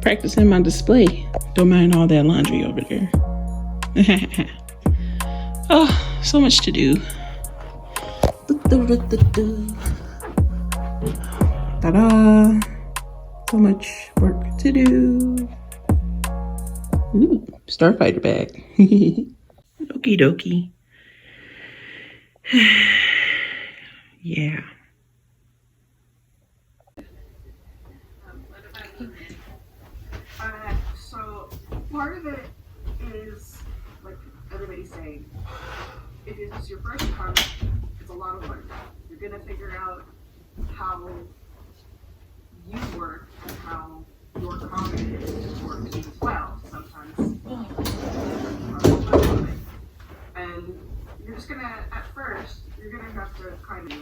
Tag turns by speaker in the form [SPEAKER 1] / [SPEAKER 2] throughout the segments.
[SPEAKER 1] practicing my display. Don't mind all that laundry over there. Oh, so much to do. Ta-da! So much work to do. Ooh, Starfighter bag. Okie dokie. Yeah.
[SPEAKER 2] So part of it is like everybody's saying, if it's your first comic, it's a lot of work. You're gonna figure out how you work and how your comic works as well. Sometimes, and you're just gonna at first you're gonna have to kind of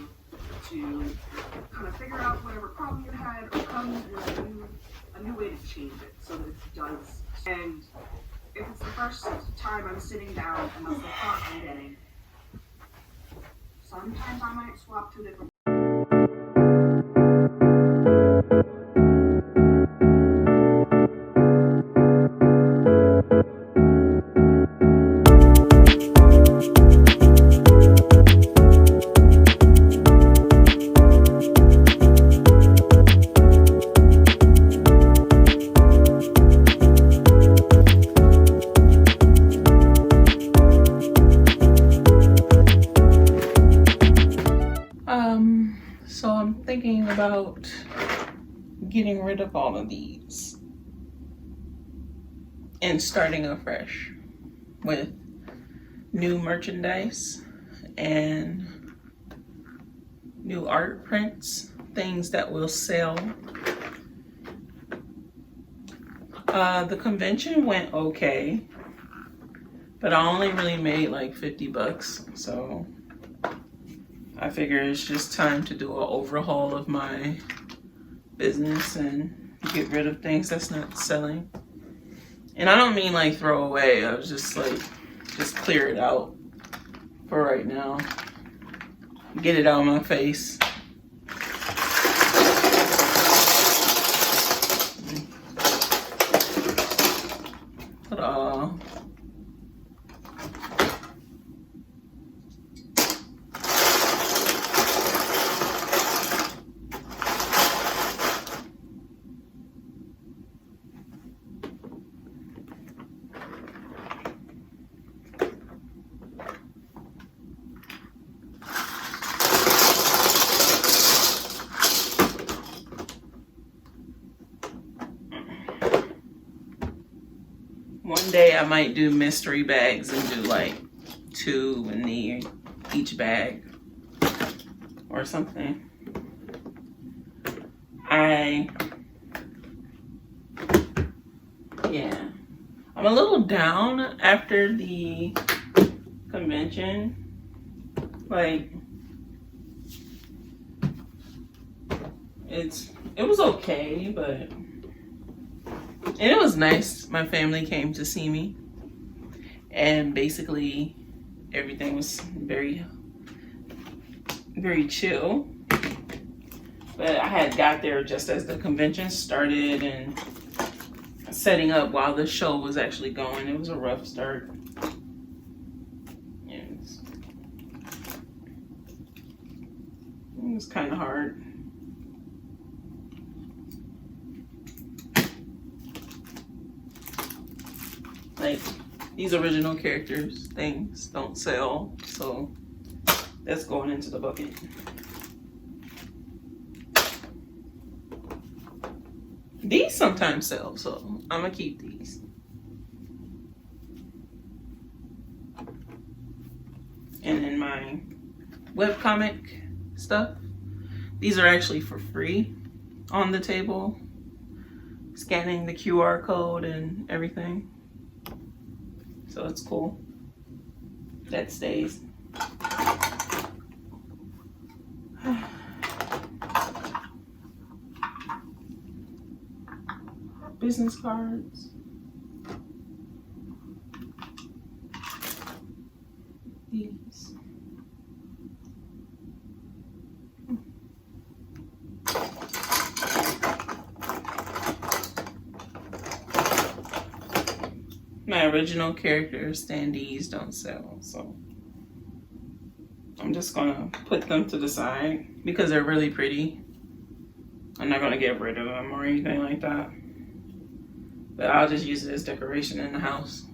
[SPEAKER 2] figure out whatever problem you had or come with a new way to change it so that it does. And if it's the first time I'm sitting down and that's the thought I'm getting, sometimes I might swap to different.
[SPEAKER 1] So I'm thinking about getting rid of all of these and starting afresh with new merchandise and new art prints, things that will sell. The convention went okay, but I only really made like 50 bucks, so I figure it's just time to do an overhaul of my business and get rid of things that's not selling. And I don't mean like throw away. I was just like, just clear it out for right now. Get it out of my face. Ta-da. One day I might do mystery bags and do like 2 in each bag or something. Yeah, I'm a little down after the convention. Like, it was okay, but and it was nice. My family came to see me, and basically everything was very, very chill. But I had got there just as the convention started and setting up while the show was actually going. It was a rough start. It was kind of hard. Like, these original characters, things don't sell, so that's going into the bucket. These sometimes sell, so I'm gonna keep these. And then my webcomic stuff, these are actually for free on the table, scanning the QR code and everything. So it's cool. That stays. Business cards. These. My original character standees don't sell, so I'm just gonna put them to the side because they're really pretty. I'm not gonna get rid of them or anything like that, but I'll just use it as decoration in the house.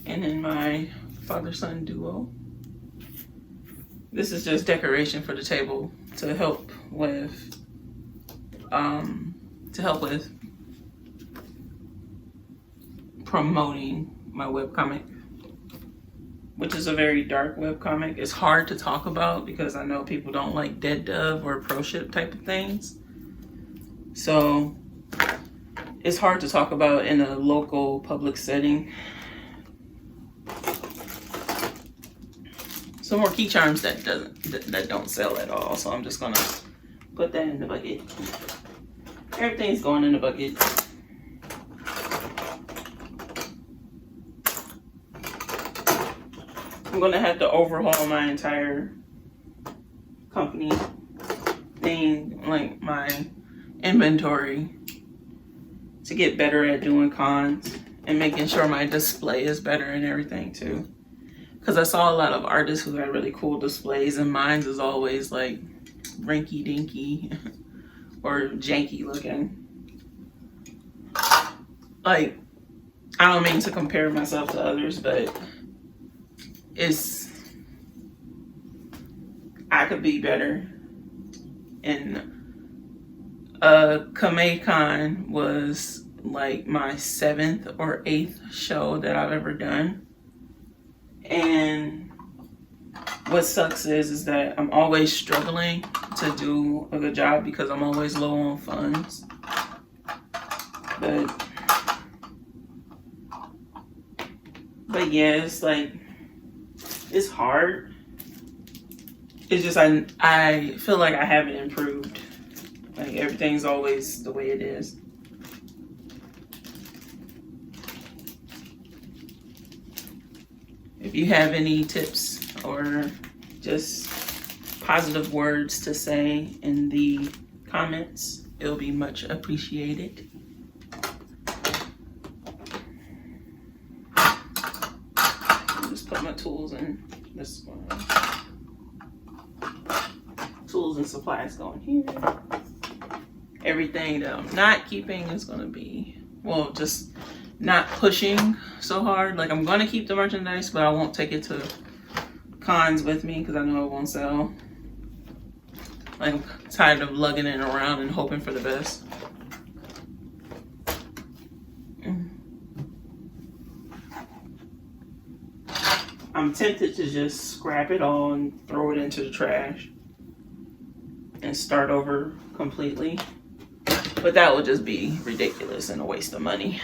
[SPEAKER 1] And in my father-son duo, this is just decoration for the table to help with promoting my webcomic, which is a very dark webcomic. It's hard to talk about because I know people don't like dead dove or pro ship type of things. So it's hard to talk about in a local public setting. Some more key charms that don't sell at all. So I'm just gonna put that in the bucket. Everything's going in the bucket. I'm gonna have to overhaul my entire company thing, like my inventory, to get better at doing cons and making sure my display is better and everything too. Because I saw a lot of artists who had really cool displays, and mine's is always like rinky dinky or janky looking. Like, I don't mean to compare myself to others, but I could be better. And KAMECON was like my 7th or 8th show that I've ever done. And what sucks is that I'm always struggling to do a good job because I'm always low on funds. But yeah, it's like, it's hard. It's just I feel like I haven't improved. Like, everything's always the way it is. If you have any tips or just positive words to say in the comments, it'll be much appreciated. I'll just put my tools in this one. Tools and supplies going here. Everything that I'm not keeping is gonna be, well, just not pushing so hard. Like, I'm gonna keep the merchandise, but I won't take it to cons with me because I know it won't sell. Like, I'm tired of lugging it around and hoping for the best. I'm tempted to just scrap it all and throw it into the trash and start over completely. But that would just be ridiculous and a waste of money.